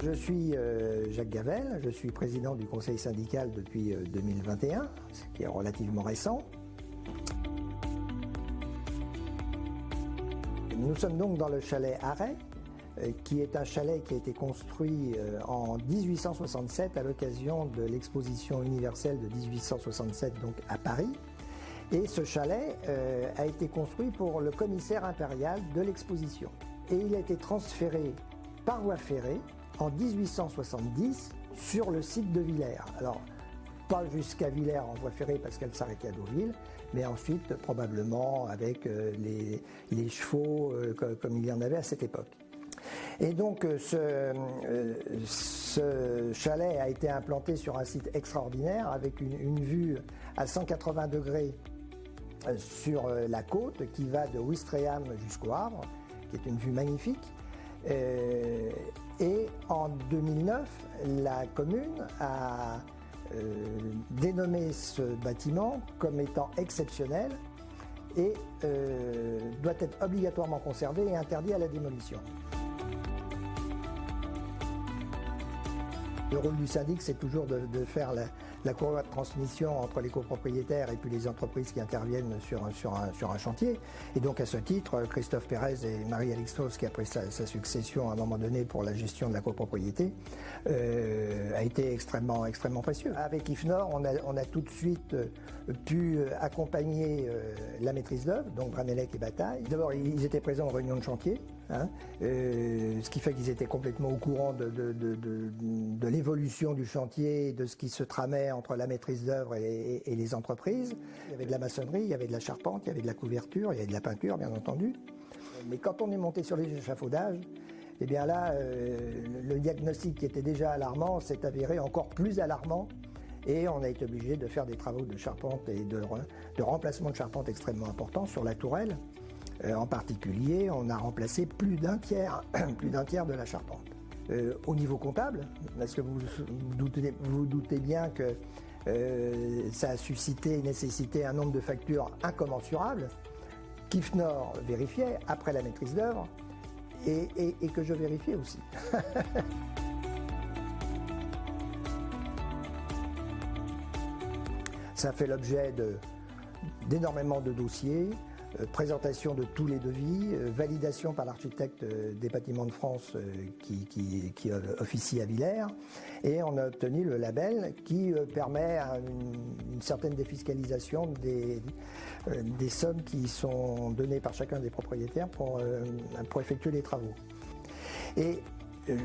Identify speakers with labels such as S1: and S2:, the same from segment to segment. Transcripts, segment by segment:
S1: je suis Jacques Gavel, je suis président du conseil syndical depuis 2021, ce qui est relativement récent. Nous sommes donc dans le chalet Arrêt, qui est un chalet qui a été construit en 1867 à l'occasion de l'exposition universelle de 1867 donc à Paris. Et ce chalet a été construit pour le commissaire impérial de l'exposition. Et il a été transféré par voie ferrée en 1870 sur le site de Villers. Alors, pas jusqu'à Villers en voie ferrée parce qu'elle s'arrêtait à Deauville, mais ensuite probablement avec les chevaux comme il y en avait à cette époque. Et donc ce chalet a été implanté sur un site extraordinaire avec une vue à 180 degrés sur la côte qui va de Ouistreham jusqu'au Havre, qui est une vue magnifique. Et en 2009, la commune a dénommé ce bâtiment comme étant exceptionnel et doit être obligatoirement conservé et interdit à la démolition. Le rôle du syndic, c'est toujours de faire la courroie de transmission entre les copropriétaires et puis les entreprises qui interviennent sur un chantier. Et donc à ce titre, Christophe Pérez et Marie-Alix Strauss, qui a pris sa succession à un moment donné pour la gestion de la copropriété, a été extrêmement précieux. Avec IFNOR, on a tout de suite pu accompagner la maîtrise d'œuvre, donc Branelec et Bataille. D'abord, ils étaient présents aux réunions de chantier, ce qui fait qu'ils étaient complètement au courant de l'évolution du chantier, de ce qui se tramait entre la maîtrise d'œuvre et les entreprises. Il y avait de la maçonnerie, il y avait de la charpente, il y avait de la couverture, il y avait de la peinture, bien entendu. Mais quand on est monté sur les échafaudages, eh bien là, le diagnostic qui était déjà alarmant s'est avéré encore plus alarmant. Et on a été obligé de faire des travaux de charpente et de remplacement de charpente extrêmement importants sur la tourelle. En particulier, on a remplacé plus d'un tiers de la charpente. Au niveau comptable, parce que vous doutez bien que ça a suscité et nécessité un nombre de factures incommensurables qu'IFNOR vérifiait après la maîtrise d'œuvre et que je vérifiais aussi. Ça fait l'objet d'énormément de dossiers, présentation de tous les devis, validation par l'architecte des bâtiments de France qui officie à Villers, et on a obtenu le label qui permet une certaine défiscalisation des sommes qui sont données par chacun des propriétaires pour effectuer les travaux. Et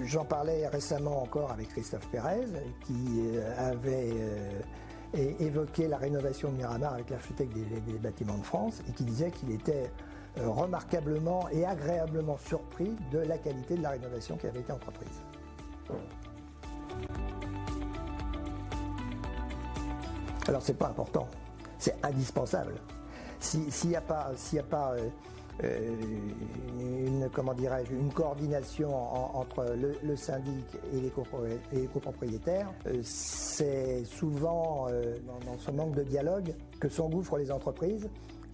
S1: j'en parlais récemment encore avec Christophe Pérez qui avait évoqué la rénovation de Miramar avec l'architecte des bâtiments de France et qui disait qu'il était remarquablement et agréablement surpris de la qualité de la rénovation qui avait été entreprise. Alors c'est pas important, c'est indispensable. S'il n'y a pas une coordination entre le syndic et les copropriétaires, c'est souvent dans ce manque de dialogue que s'engouffrent les entreprises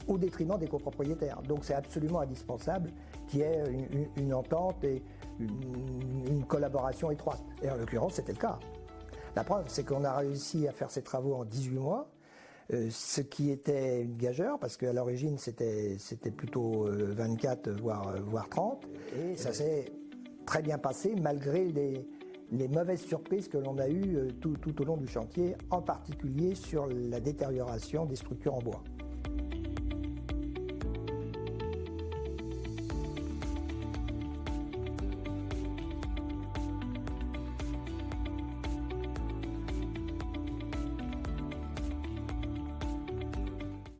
S1: au détriment des copropriétaires. Donc c'est absolument indispensable qu'il y ait une entente et une collaboration étroite. Et en l'occurrence, c'était le cas. La preuve, c'est qu'on a réussi à faire ces travaux en 18 mois. Ce qui était une gageure, parce qu'à l'origine c'était plutôt 24 voire 30, et ça s'est très bien passé malgré les mauvaises surprises que l'on a eues tout au long du chantier, en particulier sur la détérioration des structures en bois.